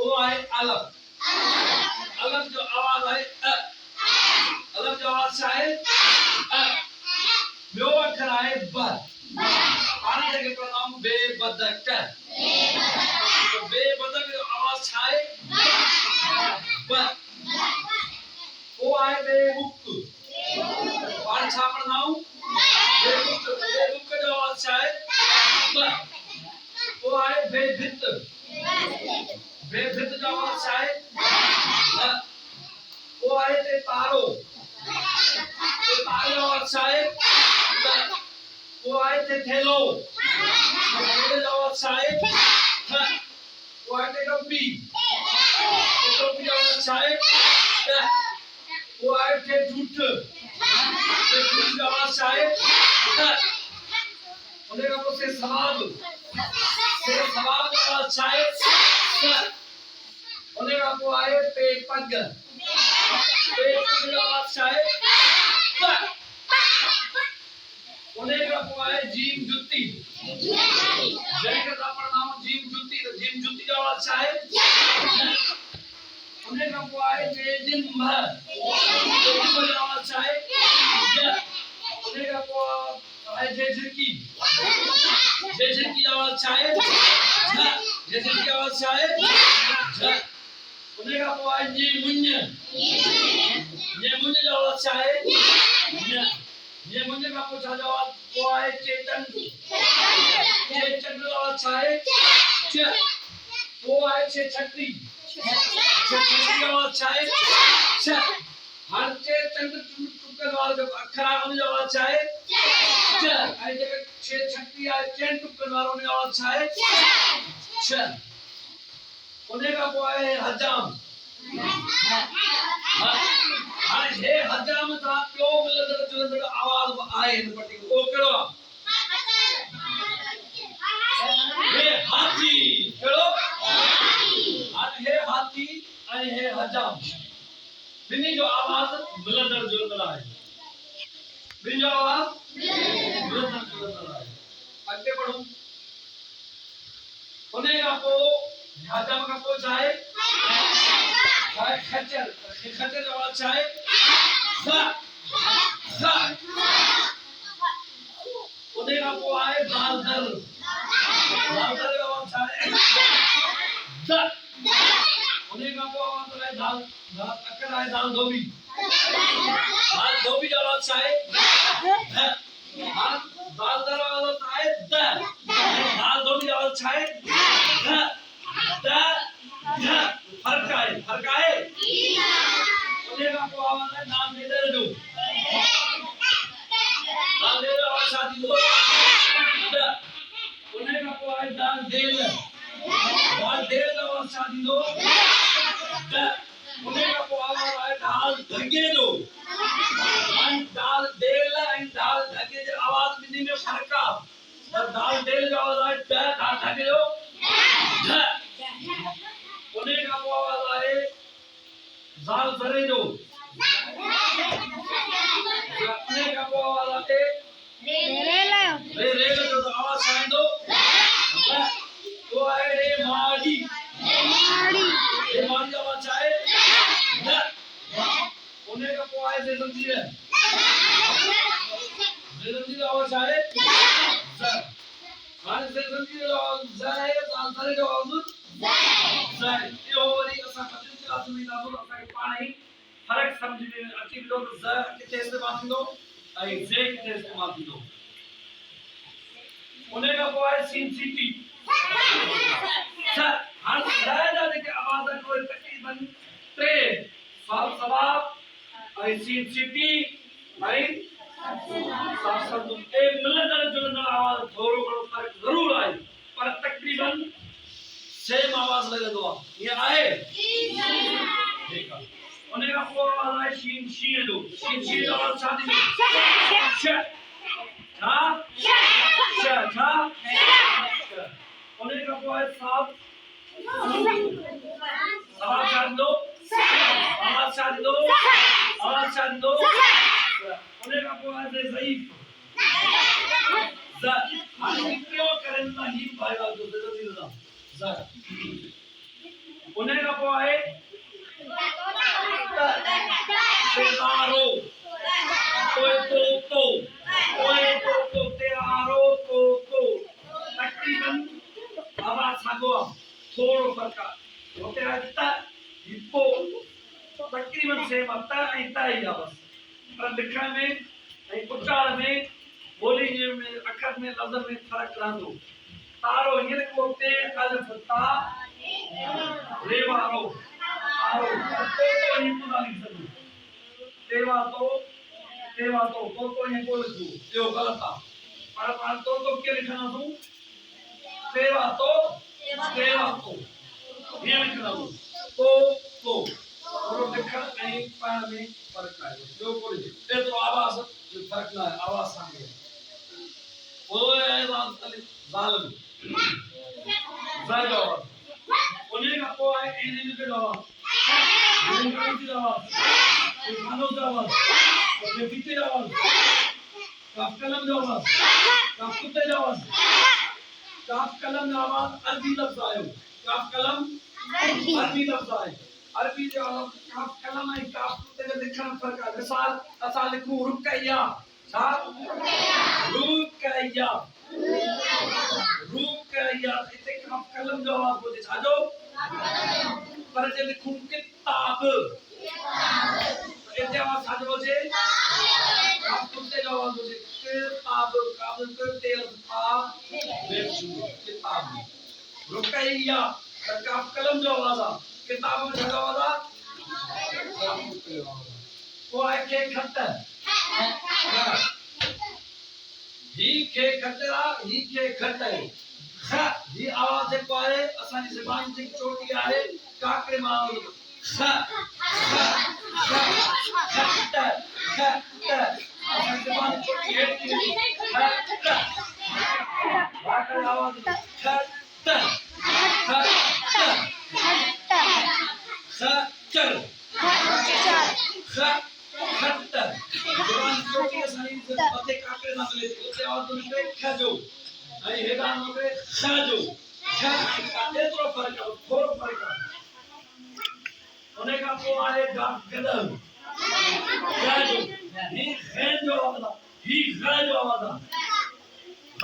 ओ आहे अलग अलग जो आवाज आहे अलग जो आवाज आहे ॿियो अखर आहे ब पाण जॻह पढ़ंदाऊं बेबदक तो बेबदक जो आवाज छा आहे ब ओ आहे बेमुक्त पाण छा पढ़ंदाऊं बेमुक्त जो आवाज छा आहे ब ओ आहे बेभित बेभित जो आवाज छा आहे वो आए थे तारो तो तारो और शायद वो आए थे थेलो थेलो और शायद वो आए थे टोपी टोपी और शायद वो आए थे झूठ झूठ और शायद उन्हें कहा से सवाल और शायद उन्हें कहा वो आए थे पग जीम जुत्ती का नाम जीम जुत्ती का आवाज है उन्हें का है दिन भर आवाज है उन्हें का है जैसे की आवाज है जैसे की आवाज है उन्हें का है ये मुन्ने जो आवाज है ये मुन्ने का पूछा जवाब वो है चेतन जो आवाज है वो है छठी आवाज है हर चेतन टुकड़ वाले जो अक्षर उन जो आवाज है आई जगह छठी है चेन टुकड़ वालों ने आवाज है उन्हें का वो है हजाम हे हजाम था क्यों मिलदर जुलदर आवाज आए इन पटी को करो हे हाथी करो हे हाथी और हे हजाम बिनी जो आवाज मिलदर जुलदर आए बिनी जो आवाज मिलदर जुलदर आए आगे बढ़ो उन्हें आपको हजाम का को चाहे खच्चर आवाज चाहे उन्हें का वो आए बालदर आवाज चाहे उन्हें का वो आवाज है दाल अक्कर है दाल धोबी आवाज चाहे बालदर आवाज चाहे दाल धोबी आवाज चाहे फर्क है उन्हें का आवाज है नाम दे दे दो नाम दे दो आवाज शादी दो उन्हें का आवाज दाल देल आवाज शादी दो उन्हें का आवाज है दाल धगे दो दाल देल एंड दाल धगे जो आवाज बिंदी में फर्क है दाल देल जो आवाज है दाल धगे दो उन्हें का आवाज है जाल जरे दो अपने का आवाज है रे जो आवाज आए दो वो है रे माड़ी आवाज आए उन्हें का आवाज है जंजीर आवाज आए हाल से जंजीर आवाज है जाल जरे जो आवाज ये ओवरी असा कदिन के लाजमी ना बोल असा के पाणी फर्क समझ में अची लो तो ज किथे इस्तेमाल थींदो ऐं जे किथे इस्तेमाल थींदो उन्हें का पोइ सीन सिटी सर हाल ज़ायदा जेके आवाज को तकरीबन 3 साल सवाब ऐं सीन सिटी ऐं सासन तो ए मिलंदड़ जुलंदड़ आवाज थोरो घणो फर्क जरूर आहे पर तकरीबन सेम आवाज लगदो ये आए ठीक है उन्हें का वो आवाज है शीन शीन दो शीन आवाज शादी दो श था उन्हें का वो है साफ आवाज शादी दो आवाज शादी दो उन्हें का वो है ज़ईफ कितने करें नहीं भाई बात जो जल्दी ना उन्हें थोड़ो फर्क आहे होते आहे त हिपो तकरीबन सेम आहे त ऐं त ई आहे बस पर लिखण में ऐं उचार में ॿोली में अखर में लफ़्ज़ में फर्क रहंदो तारो हींअर को ते अलिफ ता रे वारो आरो तो ही पूरा लिख सकूं तेवा तो ये को लिखूं जो गलत आहे पर पाण तो के लिखना हूं तेवा तो ये लिखना हूं तो और लिखण ऐं पढ़ण में फर्क आहे जो को लिखे एतिरो आवाज़ जो फर्क न आहे आवाज़ सां ओए ज़ालिम ज़ालिम उन्हें का को है एने के आवाज़ उन्हें की आवाज़ खानों की आवाज़ और पीछे आवाज़ काफ कलम की आवाज़ काफ कुत्ते की आवाज़ काफ कलम की आवाज़ अरबी लफ्ज़ आयो काफ कलम अरबी लफ्ज़ आयो अरबी जो काफ कलम है काफ कुत्ते के लिखण फर्क है मिसाल असा लिखूं रुकैया छा रुकैया इते काफ कलम जो आवाज़ बोले छाजो पर जे लिखूं किताब इते आवाज़ छाजो बोले काफ कुत्ते जो आवाज़ बोले किताब काबल करते किताब रुकैया काफ कलम जो आवाज़ आ किताब में छाजो आवाज़ को है के खत ही के खतरा ही के खतरे ही आवाज़ जेको आहे असांजी ज़बान जी चोटी आहे काकड़े मां ख असांजी ज़बान चोटी हेठ थी काकड़े आवाज़ चल खट्टर ज़बान चोटी असांजी मथे काकड़े ना मिले उते आवाज़ निकिरे खजो ऐं हेॾां निकिरे खजो एतिरो फ़र्क़ु आहे थोरो फ़र्क़ु आहे उन खां पोइ आहे गदल खजो ही खैन जो आवाज़ आहे ही ग जो आवाज़ आहे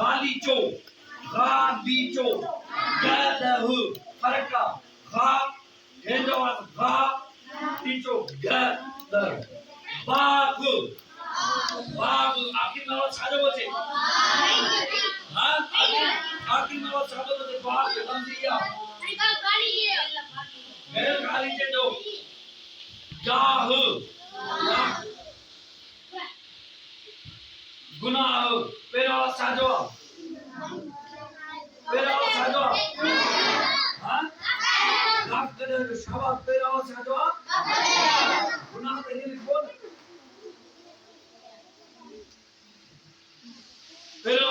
गालीचो गदह फ़र्क़ु आहे गा खैन जो आवाज़ गा टीचो गदर बाग आखिर में आवाज़ छाजो बचे हाँ आखिर में आवाज़ छाजो बचे बाग लंदिया गैर गाली जे जो गाह गुनाह पेरा आवाज़ छाजो हाँ गाफ करे शाबाश पेरा आवाज़ छाजो